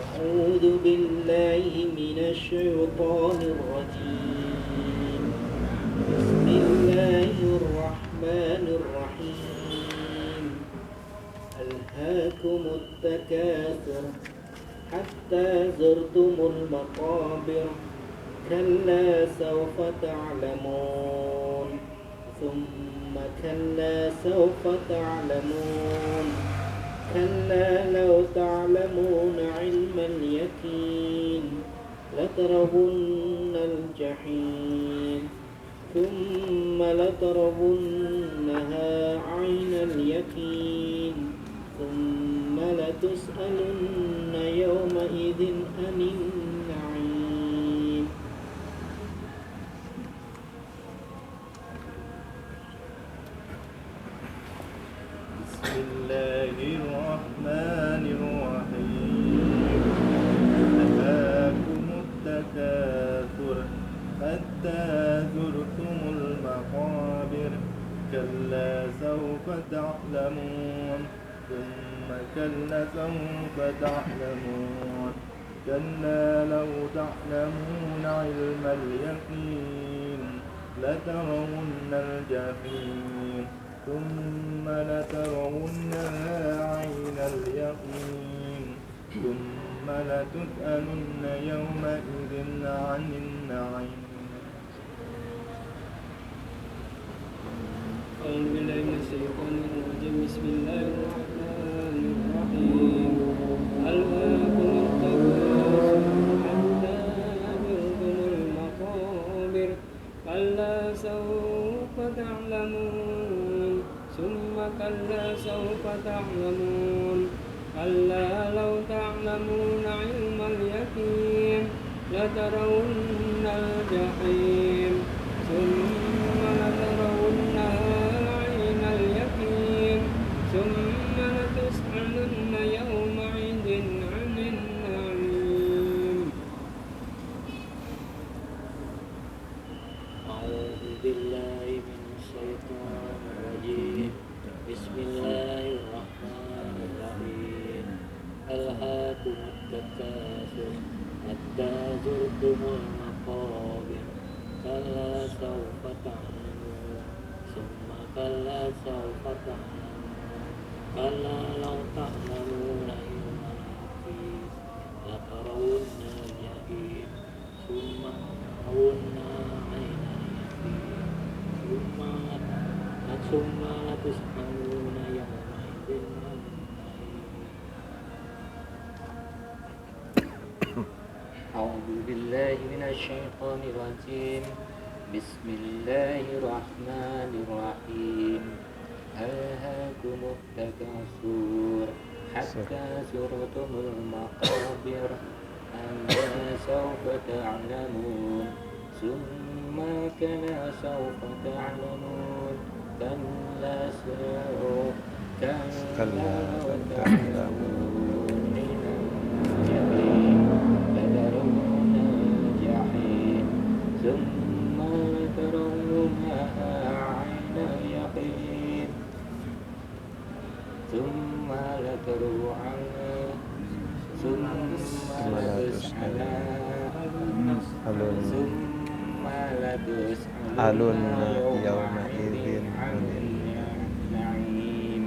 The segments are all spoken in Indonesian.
أعوذ بالله من الشيطان الرجيم. بسم الله الرحمن الرحيم. ألهاكم التكاثر حتى زرتم المقابر كلا سوف تعلمون ثم كلا سوف تعلمون كلا لو تعلمون علم اليقين لترون الجحيم ثم لترونها عين اليقين ثم لتسألن يومئذ عن النعيم. بسم الله الرحمن الرحيم. ألهاكم التكاثر حتى زرتم المقابر كلا سوف تعلمون ثم كلا سوف تعلمون كلا لو تعلمون علم اليقين لترون الجحيم ثم لترونها عين اليقين ثم لتسألن يومئذ عن النعيم. أعوذ بالله من الشيطان الرجيم. بسم الله الرحمن الرحيم. ألهاكم التكاثر حتى زرتم المقابر كلا سوف تعلمون ثم كلا سوف تعلمون كلا لو تعلمون علم اليقين لترون الجحيم ثم لترونها عين اليقين ثم لتسألن يومئذ عن النعيم. أعوذ بالله من الشيطان الرجيم. بسم الله الرحمن الرحيم. ألهاكم التكاثر حتى زرتم المقابر كلا سوف تعلمون ثم كلا سوف تعلمون كلا لو تعلمون علم اليقين لترون الجحيم ثم لترونها عين اليقين ثم لتسألون يومئذ عن النعيم. أعوذ بالله من الشيطان الرجيم. بسم الله الرحمن الرحيم. ألهاكم التكاثر حتى زرتم المقابر كلا سوف تعلمون ثم كلا سوف تعلمون كلا سوف تعلمون اليقين لترون الجحيم ثم لترونها عين اليقين ثم لترونها ثم لتسألن يومئذ عن النعيم.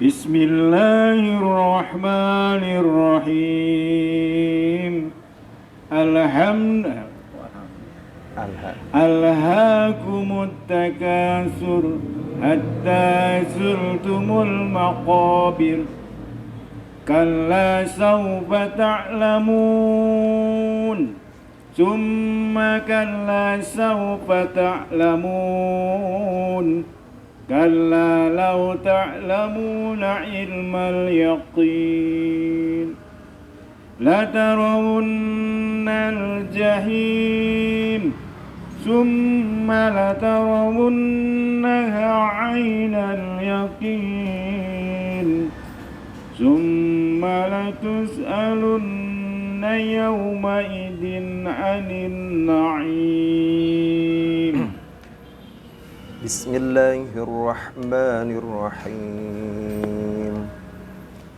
بسم الله الرحمن الرحيم. ألهاكم التكاثر حتى زرتم المقابر كلا سوف تعلمون ثم كلا سوف تعلمون كلا لو تعلمون علم اليقين لترون الجحيم ثم لترونها عين اليقين ثم لتسألن يومئذ عن النعيم. بسم الله الرحمن الرحيم.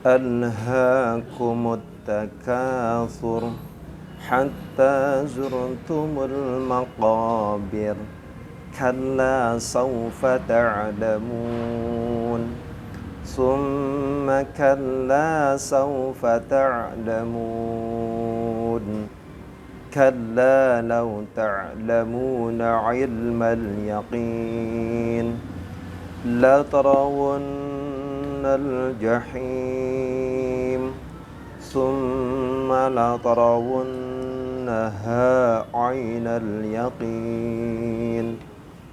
ألهاكم التكاثر حتى زرتم المقابر كلا سوف تعلمون ثم كلا سوف تعلمون كلا لو تعلمون علم اليقين لترون الجحيم ثم لترونها عين اليقين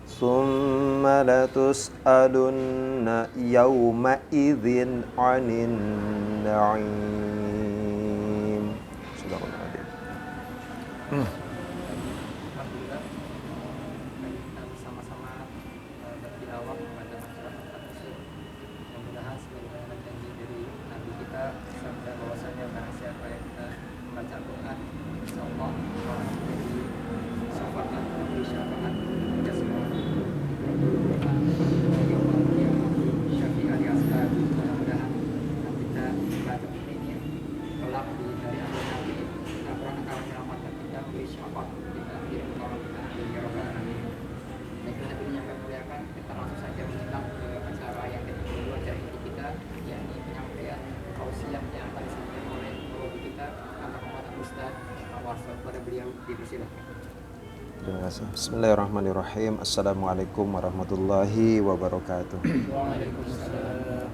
ثم لتسألن يومئذ عن النعيم. Alhamdulillah kita bersama-sama bertilawah kepada masyarakat muslim. Mudah-mudahan sebagaimana janji dari Nabi kita sabda bahwasanya barang siapa yang kita membaca Al-Quran, insyaallah orang menjadi syafaat di syafaat kita semua. Syafi'ah di asal. Mudah-mudahan kita baca ini kelak di dari akhir nanti Al-Quran akan menyelamatkan kita beri syafaat kita di orang kita di Rabbal Alamin. Dan kita ini yang muliakan kita langsung saja menyimak ke acara yang kedua acara inti kita, yakni penyampaian tausiah yang akan disampaikan oleh guru kita Muhammad Ustaz Warsa. Pada beliau dipersilakan. Terima kasih. Bismillahirrahmanirrahim. Assalamualaikum warahmatullahi wabarakatuh. Waalaikumsalam.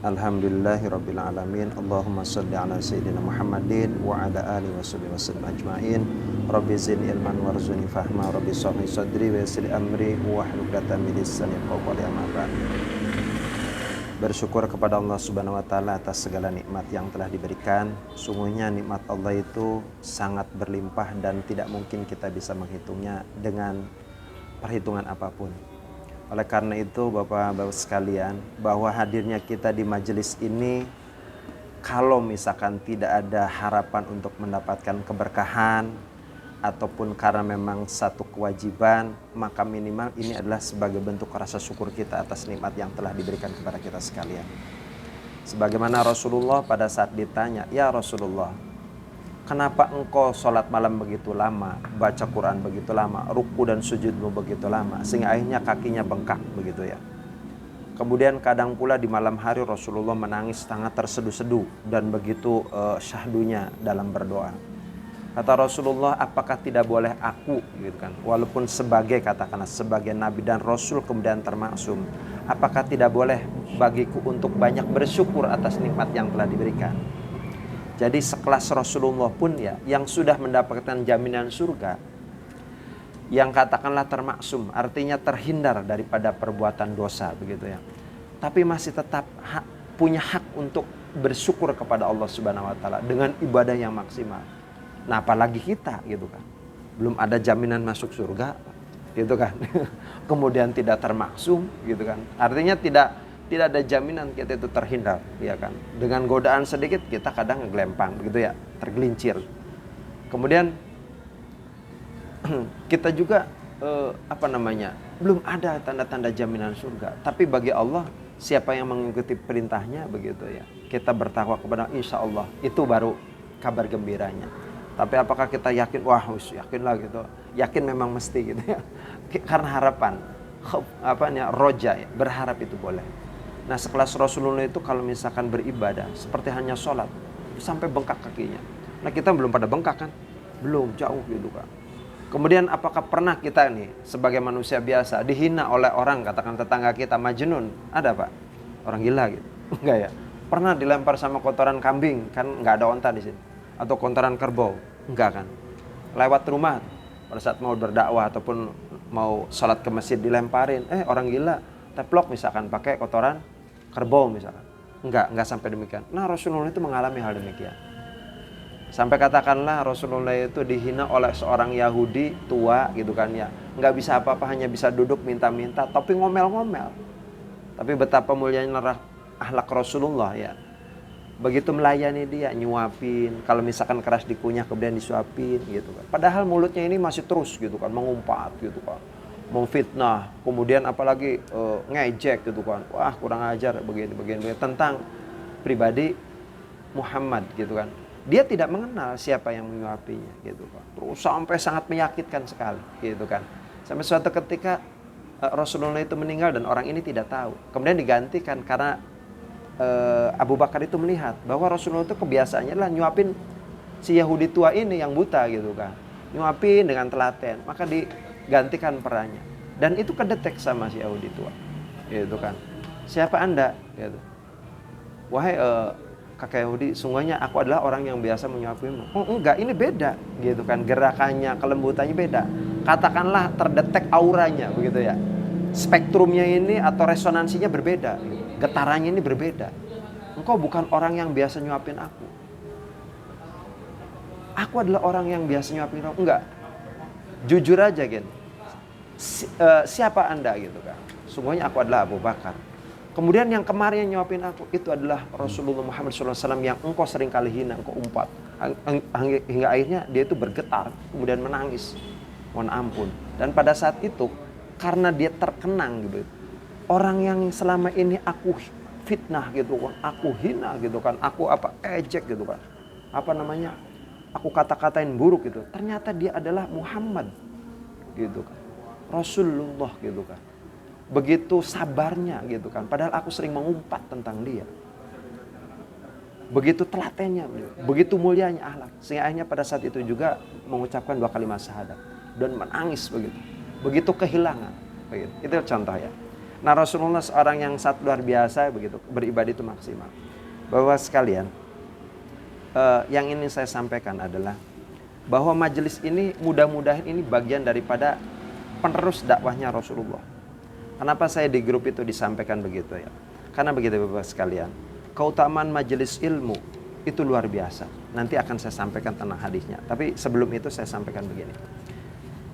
Alhamdulillahirabbil alamin. Allahumma shalli ala sayyidina Muhammadin wa ala alihi washabihi wasallam ajmain. Rabbi zidni ilman warzuqni fahma. Rabbi shrah li sadri wa yassir li amri wahlul 'uqdatam min lisani yafqahu qawli. Amma ba'd. Bersyukur kepada Allah Subhanahu wa taala atas segala nikmat yang telah diberikan. Sungguhnya nikmat Allah itu sangat berlimpah dan tidak mungkin kita bisa menghitungnya dengan perhitungan apapun. Oleh karena itu Bapak-Bapak sekalian, bahwa hadirnya kita di majelis ini, kalau misalkan tidak ada harapan untuk mendapatkan keberkahan ataupun karena memang satu kewajiban, maka minimal ini adalah sebagai bentuk rasa syukur kita atas nikmat yang telah diberikan kepada kita sekalian. Sebagaimana Rasulullah pada saat ditanya, "Ya Rasulullah, kenapa engkau sholat malam begitu lama, baca Quran begitu lama, ruku dan sujudmu begitu lama, sehingga akhirnya kakinya bengkak begitu ya?" Kemudian kadang pula di malam hari Rasulullah menangis sangat terseduh-seduh dan begitu syahdunya dalam berdoa. Kata Rasulullah, apakah tidak boleh aku gitu kan, walaupun sebagai katakanlah sebagai nabi dan rasul kemudian termaksum, apakah tidak boleh bagiku untuk banyak bersyukur atas nikmat yang telah diberikan? Jadi sekelas Rasulullah pun ya, yang sudah mendapatkan jaminan surga, yang katakanlah termaksum, artinya terhindar daripada perbuatan dosa begitu ya, tapi masih tetap punya hak untuk bersyukur kepada Allah Subhanahu wa taala dengan ibadah yang maksimal. Nah, apalagi kita gitu kan, belum ada jaminan masuk surga gitu kan. Kemudian tidak termaksum gitu kan, artinya tidak ada jaminan kita itu terhindar ya kan. Dengan godaan sedikit kita kadang ngeglempang begitu ya, tergelincir. Kemudian kita juga belum ada tanda-tanda jaminan surga, tapi bagi Allah siapa yang mengikuti perintahnya begitu ya, kita bertakwa kepada insya Allah, itu baru kabar gembiranya. Tapi apakah kita yakin, yakin lah gitu, yakin memang mesti gitu ya, karena harapan, roja ya, berharap itu boleh. Nah sekelas Rasulullah itu kalau misalkan beribadah seperti hanya sholat sampai bengkak kakinya. Nah kita belum pada bengkak kan, belum, jauh gitu kan. Kemudian apakah pernah kita nih sebagai manusia biasa dihina oleh orang, katakan tetangga kita majnun, ada pak, orang gila gitu, enggak ya? Pernah dilempar sama kotoran kambing, kan nggak ada onta di sini, atau kotoran kerbau, enggak kan? Lewat rumah pada saat mau berdakwah ataupun mau sholat ke masjid dilemparin, orang gila, teplok misalkan pakai kotoran kerbau misalkan, enggak sampai demikian. Nah Rasulullah itu mengalami hal demikian. Sampai katakanlah Rasulullah itu dihina oleh seorang Yahudi tua gitu kan ya, nggak bisa apa-apa, hanya bisa duduk minta-minta, tapi ngomel-ngomel. Tapi betapa mulianya akhlak Rasulullah ya. Begitu melayani dia, nyuapin, kalau misalkan keras dikunyah kemudian disuapin gitu kan. Padahal mulutnya ini masih terus gitu kan, mengumpat gitu kan, memfitnah, kemudian apalagi ngejek gitu kan. Wah kurang ajar begini tentang pribadi Muhammad gitu kan. Dia tidak mengenal siapa yang menyuapinya gitu kan. Terus sampai sangat menyakitkan sekali gitu kan. Sampai suatu ketika Rasulullah itu meninggal dan orang ini tidak tahu. Kemudian digantikan karena Abu Bakar itu melihat bahwa Rasulullah itu kebiasaannya adalah nyuapin si Yahudi tua ini yang buta gitu kan. Nyuapin dengan telaten, maka digantikan perannya. Dan itu kedetek sama si Yahudi tua gitu kan. Siapa Anda? Gitu. Wahai kakek Yahudi, sungguhnya aku adalah orang yang biasa menyuapimu. Oh enggak, ini beda gitu kan. Gerakannya, kelembutannya beda. Katakanlah terdetek auranya begitu ya. Spektrumnya ini atau resonansinya berbeda gitu. Getarannya ini berbeda. Engkau bukan orang yang biasa nyuapin aku. Aku adalah orang yang biasa nyuapin kamu. Enggak. Jujur aja Gen. Siapa Anda gitu kan. Sungguhnya aku adalah Abu Bakar. Kemudian yang kemarin yang nyuapin aku itu adalah Rasulullah Muhammad SAW yang engkau sering kali hina, engkau umpat. Hingga akhirnya dia itu bergetar, kemudian menangis. Mohon ampun. Dan pada saat itu, karena dia terkenang gitu. Orang yang selama ini aku fitnah gitu kan, aku hina gitu kan, aku ejek gitu kan. Aku kata-katain buruk gitu. Ternyata dia adalah Muhammad gitu kan. Rasulullah gitu kan. Begitu sabarnya gitu kan. Padahal aku sering mengumpat tentang dia. Begitu telatennya, begitu mulianya akhlak. Sehingga akhirnya pada saat itu juga mengucapkan 2 kalimat syahadat dan menangis begitu. Begitu kehilangan. Begitu. Itu contoh ya. Nah, Rasulullah seorang yang sangat luar biasa begitu, beribadah itu maksimal. Bahwa sekalian, yang ingin saya sampaikan adalah bahwa majelis ini mudah-mudahan ini bagian daripada penerus dakwahnya Rasulullah. Kenapa saya di grup itu disampaikan begitu ya? Karena begitu Bapak sekalian, keutamaan majelis ilmu itu luar biasa. Nanti akan saya sampaikan tentang hadisnya. Tapi sebelum itu saya sampaikan begini.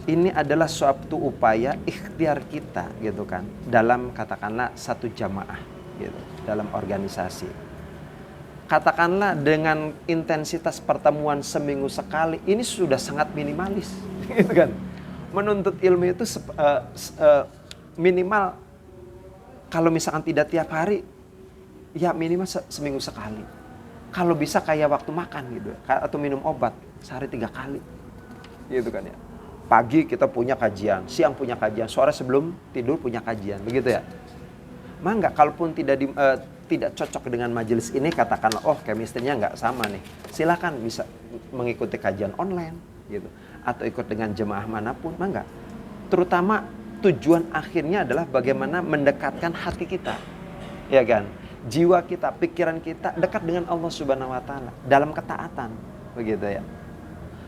Ini adalah suatu upaya ikhtiar kita gitu kan, dalam katakanlah satu jamaah gitu, dalam organisasi. Katakanlah dengan intensitas pertemuan seminggu sekali, ini sudah sangat minimalis gitu kan. Menuntut ilmu itu minimal kalau misalkan tidak tiap hari, ya minimal seminggu sekali. Kalau bisa kayak waktu makan gitu, atau minum obat sehari 3 kali gitu kan ya. Pagi kita punya kajian, siang punya kajian, sore sebelum tidur punya kajian, begitu ya. Mangga, kalaupun tidak cocok dengan majelis ini, katakanlah, oh chemistry-nya nggak sama nih, silakan bisa mengikuti kajian online, gitu, atau ikut dengan jemaah manapun, mangga. Terutama tujuan akhirnya adalah bagaimana mendekatkan hati kita, ya kan, jiwa kita, pikiran kita dekat dengan Allah Subhanahu Wa Taala dalam ketaatan, begitu ya.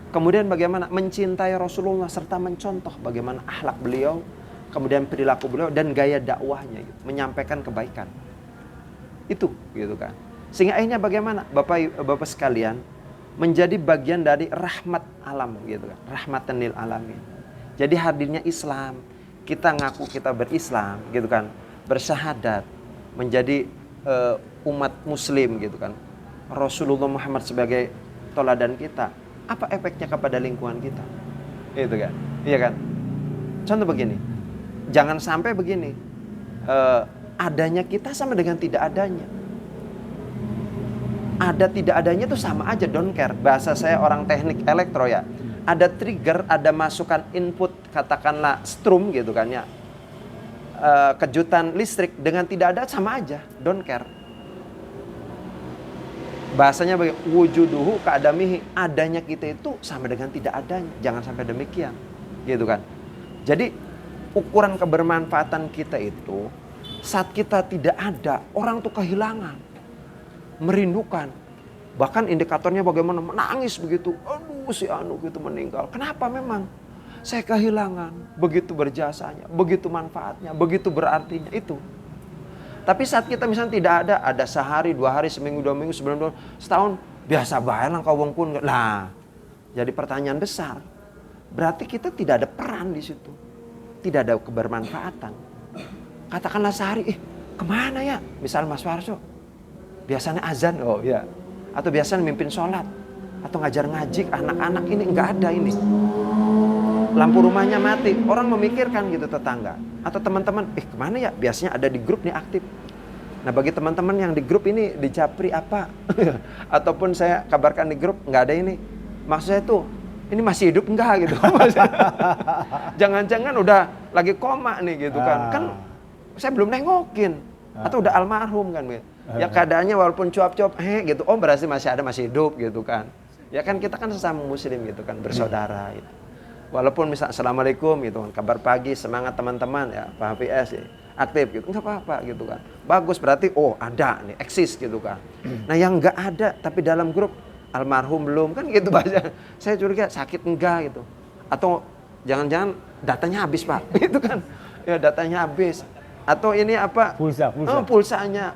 Kemudian bagaimana mencintai Rasulullah serta mencontoh bagaimana akhlak beliau, kemudian perilaku beliau dan gaya dakwahnya gitu, menyampaikan kebaikan. Itu gitu kan. Sehingga akhirnya bagaimana Bapak sekalian menjadi bagian dari rahmat alam gitu kan, rahmatan lil alamin. Jadi hadirnya Islam, kita ngaku kita berislam gitu kan, bersyahadat, menjadi umat muslim gitu kan. Rasulullah Muhammad sebagai toladan kita. Apa efeknya kepada lingkungan kita? Itu kan, iya kan? Contoh begini, jangan sampai begini, adanya kita sama dengan tidak adanya. Ada tidak adanya itu sama aja, don't care. Bahasa saya orang teknik elektro ya. Ada trigger, ada masukan input, katakanlah strum gitu kan ya. Kejutan listrik dengan tidak ada sama aja, don't care. Bahasanya bagi wujuduhu ka'adamihi, adanya kita itu sama dengan tidak adanya. Jangan sampai demikian, gitu kan. Jadi ukuran kebermanfaatan kita itu saat kita tidak ada, orang tuh kehilangan, merindukan. Bahkan indikatornya bagaimana, menangis begitu. Aduh si anu gitu meninggal. Kenapa memang? Saya kehilangan, begitu berjasanya, begitu manfaatnya, begitu berartinya itu. Tapi saat kita misalnya tidak ada sehari, 2 hari, seminggu, 2 minggu, sebulan, setahun, biasa bayar lah kau wong pun. Nah, jadi pertanyaan besar. Berarti kita tidak ada peran di situ. Tidak ada kebermanfaatan. Katakanlah sehari, kemana ya? Misal Mas Warso, biasanya azan, oh ya. Atau biasanya mimpin sholat. Atau ngajar ngaji, anak-anak ini enggak ada ini. Lampu rumahnya mati, orang memikirkan gitu tetangga. Atau teman-teman, kemana ya? Biasanya ada di grup nih aktif. Nah bagi teman-teman yang di grup ini di Japri apa ataupun saya kabarkan di grup nggak ada ini, maksud saya tuh ini masih hidup enggak gitu. Jangan-jangan udah lagi koma nih gitu kan. Kan saya belum nengokin atau udah almarhum kan gitu. Ya keadaannya walaupun cuap-cuap gitu, oh berarti masih ada, masih hidup gitu kan. Ya kan kita kan sesama muslim gitu kan, bersaudara gitu. Walaupun misal assalamualaikum gitu kan, kabar pagi, semangat teman-teman ya, Pak Hafiz ya, aktif gitu, nggak apa-apa gitu kan. Bagus berarti oh ada nih, eksis gitu kan. Nah yang nggak ada tapi dalam grup almarhum belum kan gitu bahasa. Saya curiga sakit enggak gitu. Atau jangan-jangan datanya habis Pak, itu kan. Ya datanya habis. Atau ini apa? Pulsa. Pulsanya.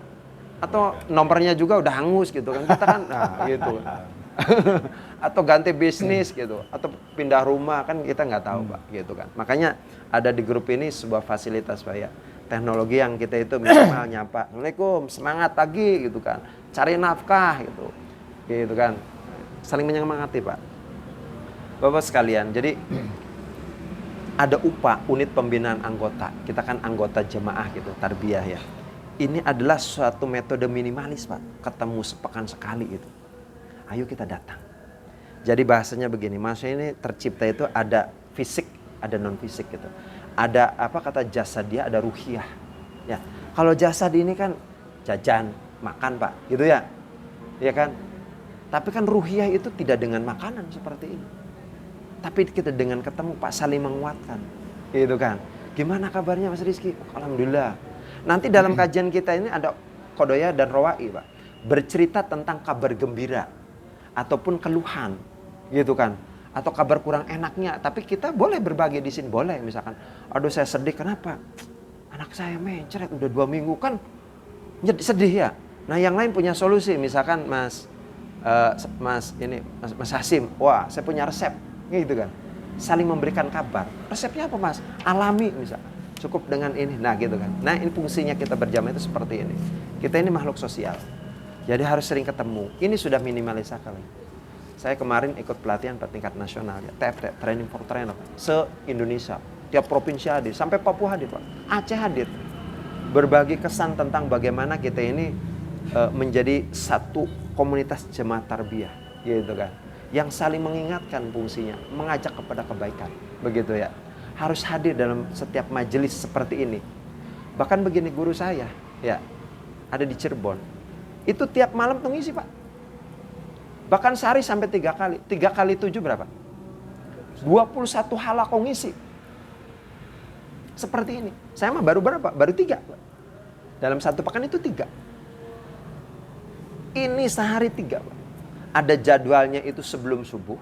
Atau nomornya juga udah hangus gitu kan. Kita kan nah gitu. Atau ganti bisnis gitu, atau pindah rumah kan kita nggak tahu Pak gitu kan. Makanya ada di grup ini sebuah fasilitas Pak ya, teknologi yang kita itu minimal nyapa, Assalamualaikum, semangat pagi gitu kan, cari nafkah gitu kan, saling menyemangati Pak. Bapak sekalian, jadi ada UPA, unit pembinaan anggota, kita kan anggota jemaah gitu, tarbiyah ya. Ini adalah suatu metode minimalis Pak, ketemu sepekan sekali gitu. Ayo kita datang. Jadi bahasanya begini, maksudnya ini tercipta itu ada fisik, ada non fisik gitu. Ada apa kata jasad dia, ada ruhiyah. Ya, kalau jasad ini kan jajan, makan Pak, gitu ya, ya kan. Tapi kan ruhiyah itu tidak dengan makanan seperti ini. Tapi kita dengan ketemu Pak, saling menguatkan, gitu kan. Gimana kabarnya Mas Rizky? Oh, alhamdulillah. Nanti dalam kajian kita ini ada Qodoya dan Rawa'i Pak, bercerita tentang kabar gembira ataupun keluhan gitu kan, atau kabar kurang enaknya, tapi kita boleh berbagi di sini, boleh misalkan, aduh saya sedih kenapa, anak saya mencret udah 2 minggu kan sedih ya. Nah yang lain punya solusi, misalkan Mas Hasim, wah saya punya resep gitu kan, saling memberikan kabar. Resepnya apa Mas? Alami misalkan, cukup dengan ini, nah gitu kan. Nah ini fungsinya kita berjamaah itu seperti ini. Kita ini makhluk sosial, jadi harus sering ketemu. Ini sudah minimalis sekali. Saya kemarin ikut pelatihan tingkat nasional ya, TFT, Training for Trainer, se-Indonesia. Tiap provinsi hadir, sampai Papua hadir Pak, Aceh hadir. Berbagi kesan tentang bagaimana kita ini menjadi satu komunitas jemaah tarbiyah, gitu kan. Yang saling mengingatkan fungsinya, mengajak kepada kebaikan, begitu ya. Harus hadir dalam setiap majelis seperti ini. Bahkan begini guru saya, ya, ada di Cirebon. Itu tiap malam tuh ngisi Pak. Bahkan sehari sampai 3 kali. 3 kali 7 berapa? 21 halaqah ngisi. Seperti ini. Saya mah baru berapa? Baru 3. Dalam satu pekan itu 3. Ini sehari 3 Pak. Ada jadwalnya itu sebelum subuh.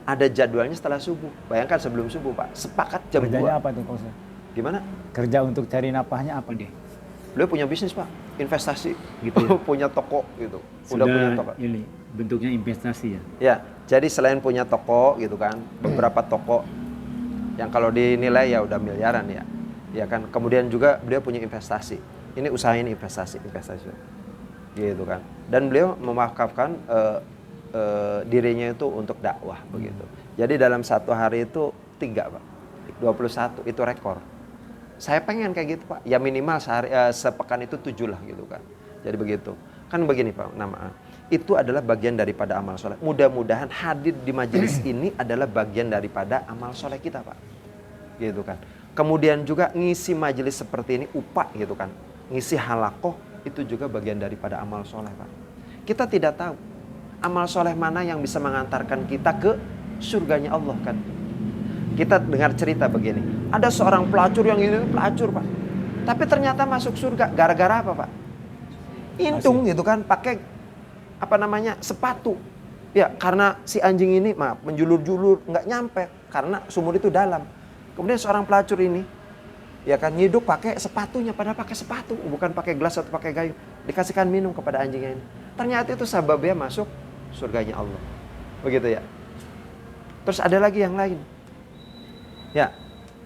Ada jadwalnya setelah subuh. Bayangkan sebelum subuh Pak. Sepakat jam 2. Kerjanya apa tuh Pak Ustaz? Gimana? Kerja untuk cari nafkahnya apa dia? Beliau punya bisnis Pak, investasi, gitu ya? punya toko gitu. Sudah punya toko. ini bentuknya investasi ya? Ya, jadi selain punya toko gitu kan, beberapa toko yang kalau dinilai ya udah miliaran ya, ya kan. Kemudian juga beliau punya investasi. Ini usaha ini investasi, gitu kan. Dan beliau mewakafkan dirinya itu untuk dakwah begitu. Jadi dalam satu hari itu 3 Pak, 21 itu rekor. Saya pengen kayak gitu Pak, ya minimal sepekan itu 7 lah gitu kan. Jadi begitu. Kan begini Pak, itu adalah bagian daripada amal soleh. Mudah-mudahan hadir di majelis ini adalah bagian daripada amal soleh kita Pak. Gitu kan. Kemudian juga ngisi majelis seperti ini UPA gitu kan. Ngisi halaqah itu juga bagian daripada amal soleh Pak. Kita tidak tahu amal soleh mana yang bisa mengantarkan kita ke surganya Allah kan. Kita dengar cerita begini, ada seorang pelacur yang itu pelacur Pak, tapi ternyata masuk surga gara-gara apa Pak? Intung gitu kan, pakai apa namanya sepatu. Ya karena si anjing ini menjulur-julur nggak nyampe karena sumur itu dalam. Kemudian seorang pelacur ini, ya kan nyiduk pakai sepatunya, padahal pakai sepatu, bukan pakai gelas atau pakai gayung. Dikasihkan minum kepada anjingnya ini. Ternyata itu sebabnya masuk surganya Allah, begitu ya. Terus ada lagi yang lain. Ya,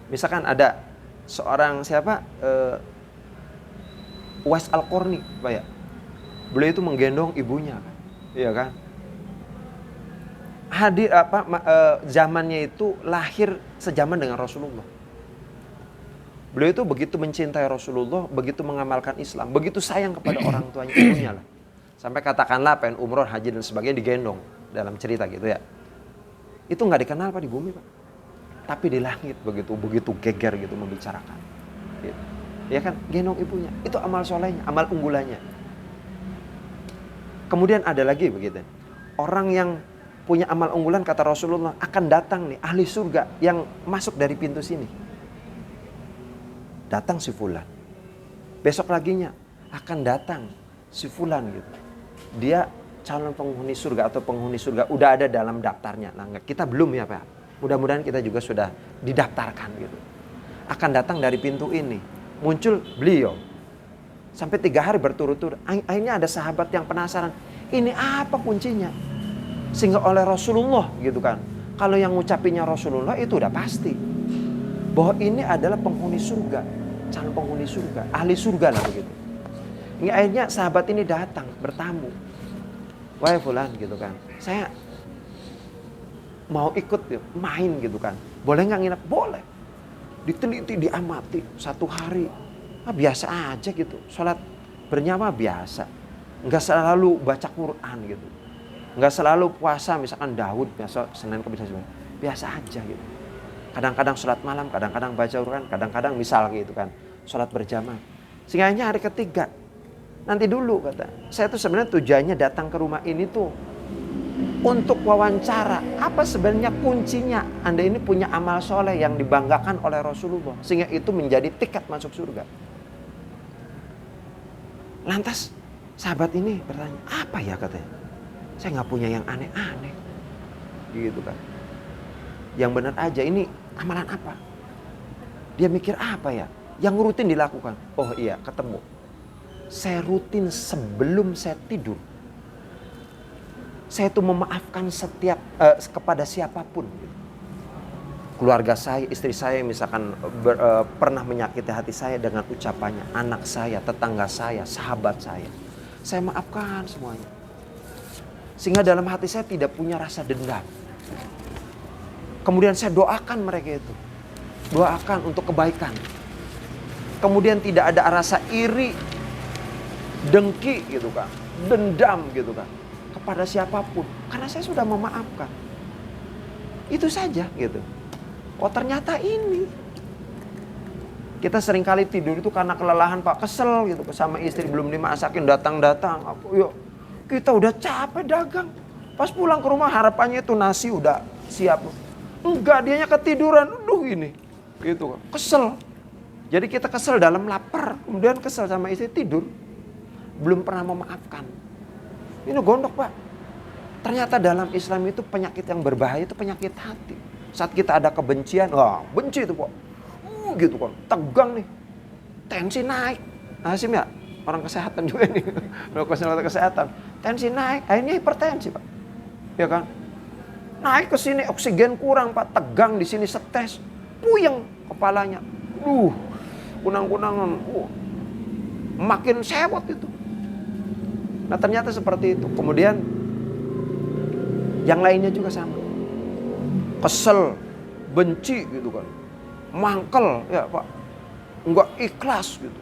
misalkan ada seorang siapa Uwais Al-Qarni, Pak ya. Beliau itu menggendong ibunya kan. Iya kan? Hadir zamannya itu lahir sejaman dengan Rasulullah. Beliau itu begitu mencintai Rasulullah, begitu mengamalkan Islam, begitu sayang kepada orang tuanya, ibunya lah. Sampai katakanlah pengen umroh, haji dan sebagainya digendong dalam cerita gitu ya. Itu nggak dikenal Pak di bumi Pak. Tapi di langit begitu geger gitu membicarakan. Gitu. Ya kan, gendong ibunya. Itu amal solehnya, amal unggulannya. Kemudian ada lagi begitu. Orang yang punya amal unggulan kata Rasulullah akan datang nih ahli surga yang masuk dari pintu sini. Datang si fulan. Besok laginya akan datang si fulan gitu. Dia calon penghuni surga atau penghuni surga udah ada dalam daftarnya. Nah, kita belum ya Pak. Mudah-mudahan kita juga sudah didaftarkan gitu. Akan datang dari pintu ini. Muncul beliau. Sampai 3 hari berturut-turut. Akhirnya ada sahabat yang penasaran. Ini apa kuncinya? Sehingga oleh Rasulullah gitu kan. Kalau yang ngucapinnya Rasulullah itu udah pasti. Bahwa ini adalah penghuni surga. Calon penghuni surga. Ahli surga lah begitu. Hingga akhirnya sahabat ini datang bertamu. Wahai fulan gitu kan. Saya mau ikut main gitu kan. Boleh nggak nginep? Boleh. Diteliti, diamati 1 hari. Biasa aja gitu. Sholat bernyawa biasa. Nggak selalu baca Quran gitu. Nggak selalu puasa misalkan Daud biasa Senin Kamis sebagainya. Biasa aja gitu. Kadang-kadang sholat malam, kadang-kadang baca Quran, kadang-kadang misal gitu kan. Sholat berjamaah. Sehingga hanya hari ketiga. Nanti dulu kata. Saya tuh sebenarnya tujuannya datang ke rumah ini tuh untuk wawancara. Apa sebenarnya kuncinya? Anda ini punya amal soleh yang dibanggakan oleh Rasulullah. Sehingga itu menjadi tiket masuk surga. Lantas sahabat ini bertanya, apa ya katanya? Saya nggak punya yang aneh-aneh. Gitu kan. Yang benar aja, ini amalan apa? Dia mikir apa ya? Yang rutin dilakukan. Oh iya, ketemu. Saya rutin sebelum saya tidur. Saya itu memaafkan kepada siapapun. Keluarga saya, istri saya misalkan pernah menyakiti hati saya dengan ucapannya. Anak saya, tetangga saya, sahabat saya. Saya maafkan semuanya. Sehingga dalam hati saya tidak punya rasa dendam. Kemudian saya doakan mereka itu. Doakan untuk kebaikan. Kemudian tidak ada rasa iri, dengki gitu kan. Dendam gitu kan. Kepada siapapun. Karena saya sudah memaafkan. Itu saja gitu. Oh ternyata ini. Kita seringkali tidur itu karena kelelahan Pak. Kesel gitu. Sama istri belum dimasakin. Datang-datang. Yuk. Kita udah capek dagang. Pas pulang ke rumah harapannya itu nasi udah siap. Enggak, dianya ketiduran. Aduh ini. Gitu kan. Kesel. Jadi kita kesel dalam lapar. Kemudian kesel sama istri tidur. Belum pernah memaafkan. Ini gondok Pak. Ternyata dalam Islam itu penyakit yang berbahaya itu penyakit hati. Saat kita ada kebencian, wah benci itu Pak. Gitu kan, tegang nih. Tensi naik. Hasim ya, orang kesehatan juga nih. Melakukan kesehatan. Tensi naik, akhirnya hipertensi Pak. Ya kan? Naik ke sini oksigen kurang Pak, tegang di sini stres. Puyeng kepalanya. Kunang-kunangan. Makin sewot itu. Nah ternyata seperti itu. Kemudian yang lainnya juga sama. Kesel, benci gitu kan. Mangkel ya Pak. Enggak ikhlas gitu.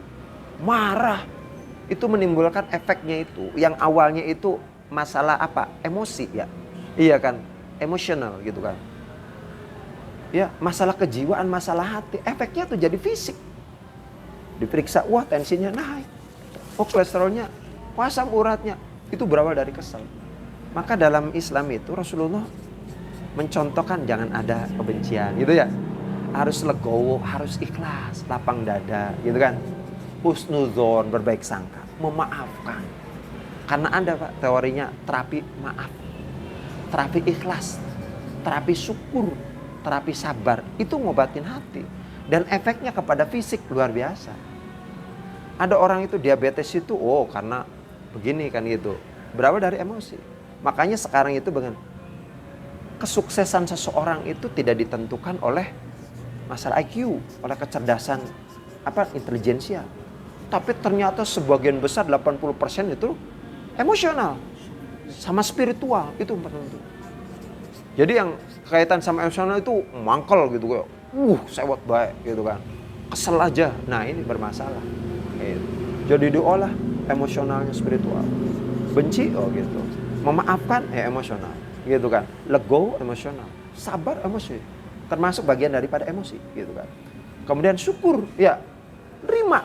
Marah. Itu menimbulkan efeknya itu. Yang awalnya itu masalah apa? Emosi ya. Iya kan? Emosional gitu kan. Ya, masalah kejiwaan, masalah hati. Efeknya tuh jadi fisik. Diperiksa, wah tensinya naik. Oh kolesterolnya, asam uratnya. Itu berawal dari kesel. Maka dalam Islam itu Rasulullah mencontohkan jangan ada kebencian gitu ya. Harus legowo, harus ikhlas, lapang dada gitu kan. Husnuzon, berbaik sangka, memaafkan. Karena ada Pak teorinya terapi maaf, terapi ikhlas, terapi syukur, terapi sabar. Itu ngobatin hati. Dan efeknya kepada fisik luar biasa. Ada orang itu diabetes itu, karena begini kan gitu. Berawal dari emosi. Makanya sekarang itu kesuksesan seseorang itu tidak ditentukan oleh masalah IQ, oleh kecerdasan intelijensia. Tapi ternyata sebagian besar 80% itu emosional sama spiritual itu penentu. Jadi yang kaitan sama emosional itu mangkel gitu kayak sewot baik gitu kan. kesel aja, nah ini bermasalah. Gitu. Jadi diolah emosionalnya spiritual. Benci, oh gitu. Memaafkan, emosional, gitu kan. Legowo, emosional. Sabar, emosi. Termasuk bagian daripada emosi, gitu kan. Kemudian syukur, ya, terima.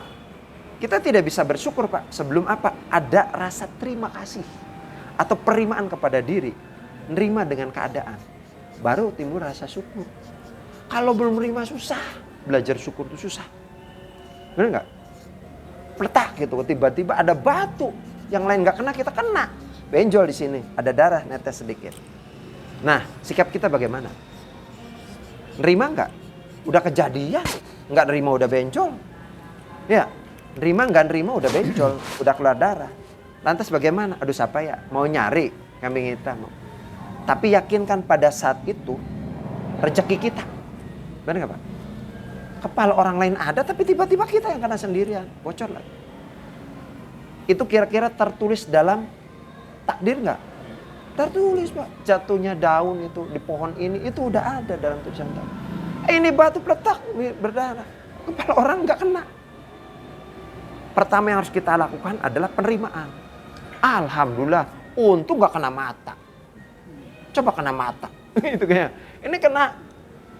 Kita tidak bisa bersyukur, Pak, sebelum apa? Ada rasa terima kasih atau penerimaan kepada diri, nerima dengan keadaan, baru timbul rasa syukur. Kalau belum nerima susah, belajar syukur itu susah, benar nggak? Peletak gitu, tiba-tiba ada batu, yang lain nggak kena, kita kena, benjol di sini, ada darah netes sedikit. Nah, sikap kita bagaimana? Nerima nggak? Udah kejadian, nggak nerima udah benjol, ya. Nerima nggak nerima udah benjol, udah keluar darah. Lantas bagaimana? Aduh siapa ya? Mau nyari kambing hitam. Tapi yakinkan pada saat itu rezeki kita. Benar nggak Pak? Kepala orang lain ada tapi tiba-tiba kita yang kena sendirian. Bocor lagi. Itu kira-kira tertulis dalam takdir nggak? Tertulis Pak. Jatuhnya daun itu di pohon ini itu udah ada dalam tulisan takdir. Ini batu peletak berdarah. Kepala orang nggak kena. Pertama yang harus kita lakukan adalah penerimaan. Alhamdulillah, untung gak kena mata. Coba kena mata. Itu kayak ini kena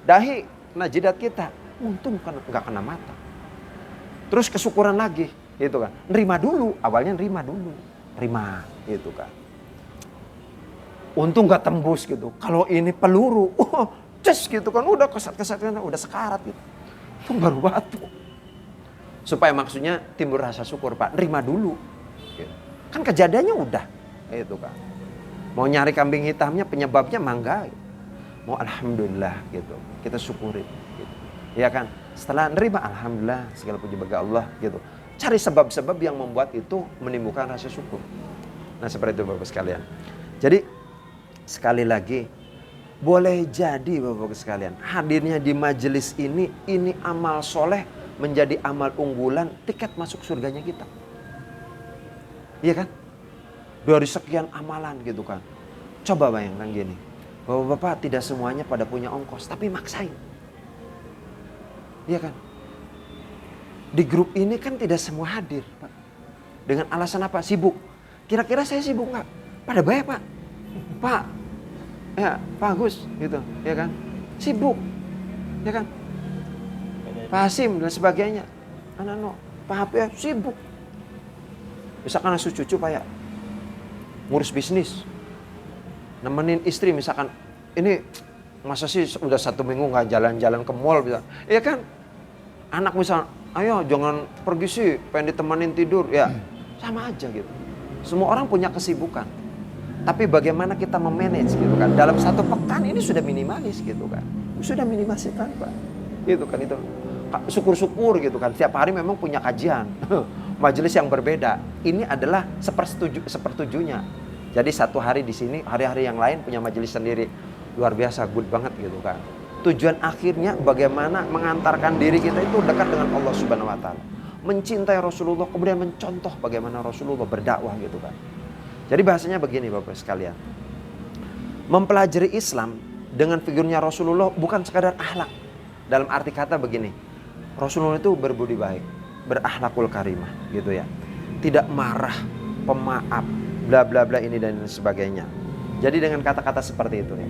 dahi, kena jidat kita. Untung gak kena mata. Terus kesyukuran lagi, gitu kan. Nerima dulu, awalnya nerima dulu. Terima, gitu kan. Untung gak tembus gitu. Kalau ini peluru, ces gitu kan. Udah kesat-kesat, udah sekarat gitu. Itu baru batu. Supaya maksudnya timbul rasa syukur Pak, nerima dulu. Kan kejadiannya udah, itu kan. Mau nyari kambing hitamnya penyebabnya mangga, mau alhamdulillah gitu, kita syukuri. Gitu. Ya kan, setelah nerima alhamdulillah segala puji bagi Allah gitu. Cari sebab-sebab yang membuat itu menimbulkan rasa syukur. Nah seperti itu Bapak sekalian. Jadi sekali lagi, boleh jadi Bapak sekalian, hadirnya di majelis ini amal soleh menjadi amal unggulan, tiket masuk surganya kita. Iya kan? Dari sekian amalan gitu kan. Coba bayangkan gini, Bapak-bapak tidak semuanya pada punya ongkos, tapi maksain. Iya kan? Di grup ini kan tidak semua hadir Pak. Dengan alasan apa? Sibuk. Kira-kira saya sibuk nggak? Pada bayar Pak. Pak, ya Pak Agus gitu, ya kan? Sibuk, ya kan? Pak Hasim dan sebagainya. Anak-anak, Pak HP sibuk. Misalkan asu cucu Pak ya, ngurus bisnis. Nemenin istri misalkan, ini masa sih udah 1 minggu gak jalan-jalan ke mall bisa. Iya kan? Anak misal, ayo jangan pergi sih, pengen ditemenin tidur. Ya sama aja gitu. Semua orang punya kesibukan. Tapi bagaimana kita memanage gitu kan. Dalam 1 pekan ini sudah minimalis gitu kan. Sudah minimaliskan Pak. Gitu kan itu. Syukur-syukur gitu kan. Tiap hari memang punya kajian. Majelis yang berbeda. Ini adalah sepertujuhnya. Jadi 1 hari di sini, hari-hari yang lain punya majelis sendiri. Luar biasa, good banget gitu kan. Tujuan akhirnya bagaimana mengantarkan diri kita itu dekat dengan Allah Subhanahu wa taala. Mencintai Rasulullah, kemudian mencontoh bagaimana Rasulullah berdakwah gitu kan. Jadi bahasanya begini Bapak sekalian. Mempelajari Islam dengan figurnya Rasulullah bukan sekadar akhlak. Dalam arti kata begini. Rasulullah itu berbudi baik, berakhlakul karimah gitu ya. Tidak marah, pemaaf, bla bla bla ini dan sebagainya. Jadi dengan kata-kata seperti itu ya.